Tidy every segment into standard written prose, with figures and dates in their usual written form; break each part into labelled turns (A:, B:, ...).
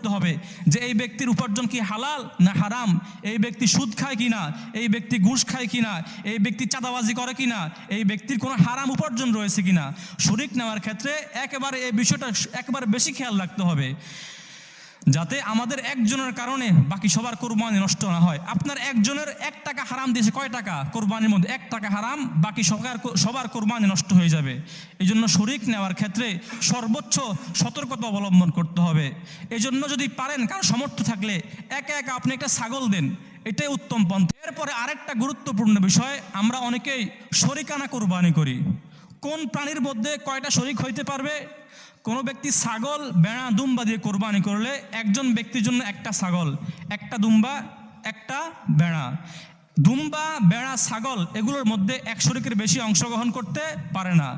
A: করতে হবে যে এই ব্যক্তির উপার্জন কি হালাল না হারাম, এই ব্যক্তি সুদ খায় কিনা, এই ব্যক্তি ঘুষ খায় কিনা, এই ব্যক্তি চাঁদাবাজি করে কিনা, এই ব্যক্তির কোনো হারাম উপার্জন রয়েছে কিনা। শরিক নেওয়ার ক্ষেত্রে একেবারে এই বিষয়টা একেবারে বেশি খেয়াল রাখতে হবে, যাতে আমাদের একজনের কারণে বাকি সবার কোরবানি নষ্ট না হয়। আপনার একজনের 1 টাকা হারাম দিয়েছে, কয় টাকা কোরবানির মধ্যে 1 টাকা হারাম, বাকি সবার কোরবানি নষ্ট হয়ে যাবে। এই জন্য শরিক নেওয়ার ক্ষেত্রে সর্বোচ্চ সতর্কতা অবলম্বন করতে হবে। এই জন্য যদি পারেন, কারণ সামর্থ্য থাকলে একা একা আপনি একটা ছাগল দেন, এটাই উত্তম পন্থা। এরপরে আরেকটা গুরুত্বপূর্ণ বিষয়, আমরা অনেকেই শরিকানা কোরবানি করি। কোন প্রাণীর মধ্যে কয়টা শরিক হইতে পারবে? কোনো ব্যক্তি ছাগল, বেড়া, দুম্বা দিয়ে কোরবানি করলে একজন ব্যক্তির জন্য একটা ছাগল, একটা দুম্বা, একটা বেড়া। দুম্বা, বেড়া, ছাগল এগুলোর মধ্যে 1 শরিকের বেশি অংশগ্রহণ করতে পারে না।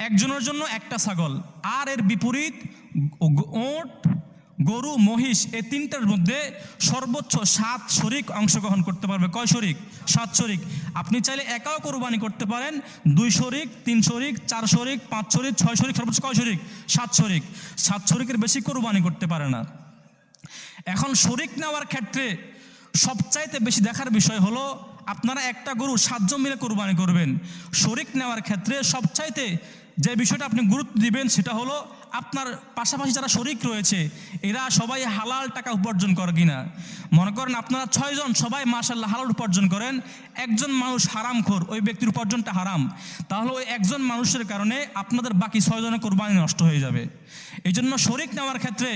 A: একজনের জন্য একটা ছাগল। আর এর বিপরীত ওট, গরু, মহিষ এই 3টার মধ্যে সর্বোচ্চ 7 শরিক অংশগ্রহণ করতে পারবে। কয় শরিক? 7 শরিক। আপনি চাইলে একাও কোরবানি করতে পারেন, 2 শরিক, 3 শরিক, 4 শরিক, 5 শরিক, 6 শরিক, সর্বোচ্চ কয় শরিক? 7 শরিক। 7 শরিকের বেশি কোরবানি করতে পারে না। এখন শরিক নেওয়ার ক্ষেত্রে সবচাইতে বেশি দেখার বিষয় হলো, আপনারা একটা গরু 7 জন মিলে কোরবানি করবেন। শরিক নেওয়ার ক্ষেত্রে সবচাইতে যে বিষয়টা আপনি গুরুত্ব দিবেন সেটা হলো, আপনার পাশাপাশি যারা শরিক রয়েছে এরা সবাই হালাল টাকা উপার্জন করে কিনা। মনে করেন আপনারা 6 জন সবাই মাশাআল্লাহ হালাল উপার্জন করেন, একজন মানুষ হারামখোর, ওই ব্যক্তির উপার্জনটা হারাম, তাহলে ওই একজন মানুষের কারণে আপনাদের বাকি 6 জনের কোরবানি নষ্ট হয়ে যাবে। এই জন্য শরিক নেওয়ার ক্ষেত্রে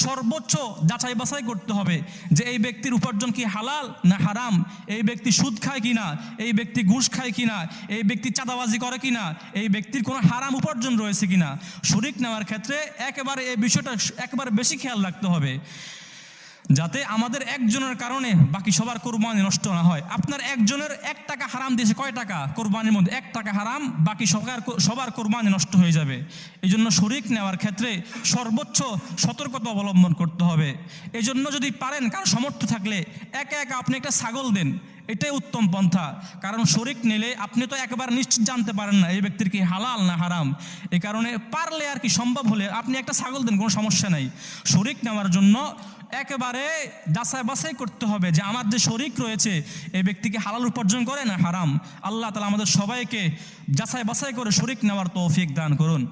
A: সর্বোচ্চ যাচাই বাছাই করতে হবে যে এই ব্যক্তির উপার্জন কি হালাল না হারাম, এই ব্যক্তি সুদ খায় কিনা, এই ব্যক্তি ঘুষ খায় কিনা, এই ব্যক্তি চাঁদাবাজি করে কিনা, এই ব্যক্তির কোনো হারাম উপার্জন রয়েছে কিনা। শরিক নেওয়ার ক্ষেত্রে একেবারে এই বিষয়টা একেবারে বেশি খেয়াল রাখতে হবে, যাতে আমাদের একজনের কারণে বাকি সবার কোরবানি নষ্ট না হয়। আপনার একজনের 1 টাকা হারাম দিয়েছে, কয় টাকা কোরবানির মধ্যে 1 টাকা হারাম, বাকি সবার কোরবানি নষ্ট হয়ে যাবে। এই জন্য শরিক নেওয়ার ক্ষেত্রে সর্বোচ্চ সতর্কতা অবলম্বন করতে হবে। এই জন্য যদি পারেন, কারণ সামর্থ্য থাকলে একা একা আপনি একটা ছাগল দেন, এটাই উত্তম পন্থা। কারণ শরিক নিলে আপনি তো একবার নিশ্চিত জানতে পারেন না এই ব্যক্তির কি হালাল না হারাম। এই কারণে পারলে আর কি সম্ভব হলে আপনি একটা ছাগল দেন, কোনো সমস্যা নাই। শরিক নেওয়ার জন্য একেবারে যাচাই বাছাই করতে হবে যে আমার যে শরিক রয়েছে এই ব্যক্তিকে হালাল উপার্জন করে না হারাম। আল্লাহ তাআলা আমাদের সবাইকে যাচাই বাছাই করে শরিক নেওয়ার তৌফিক দান করুন।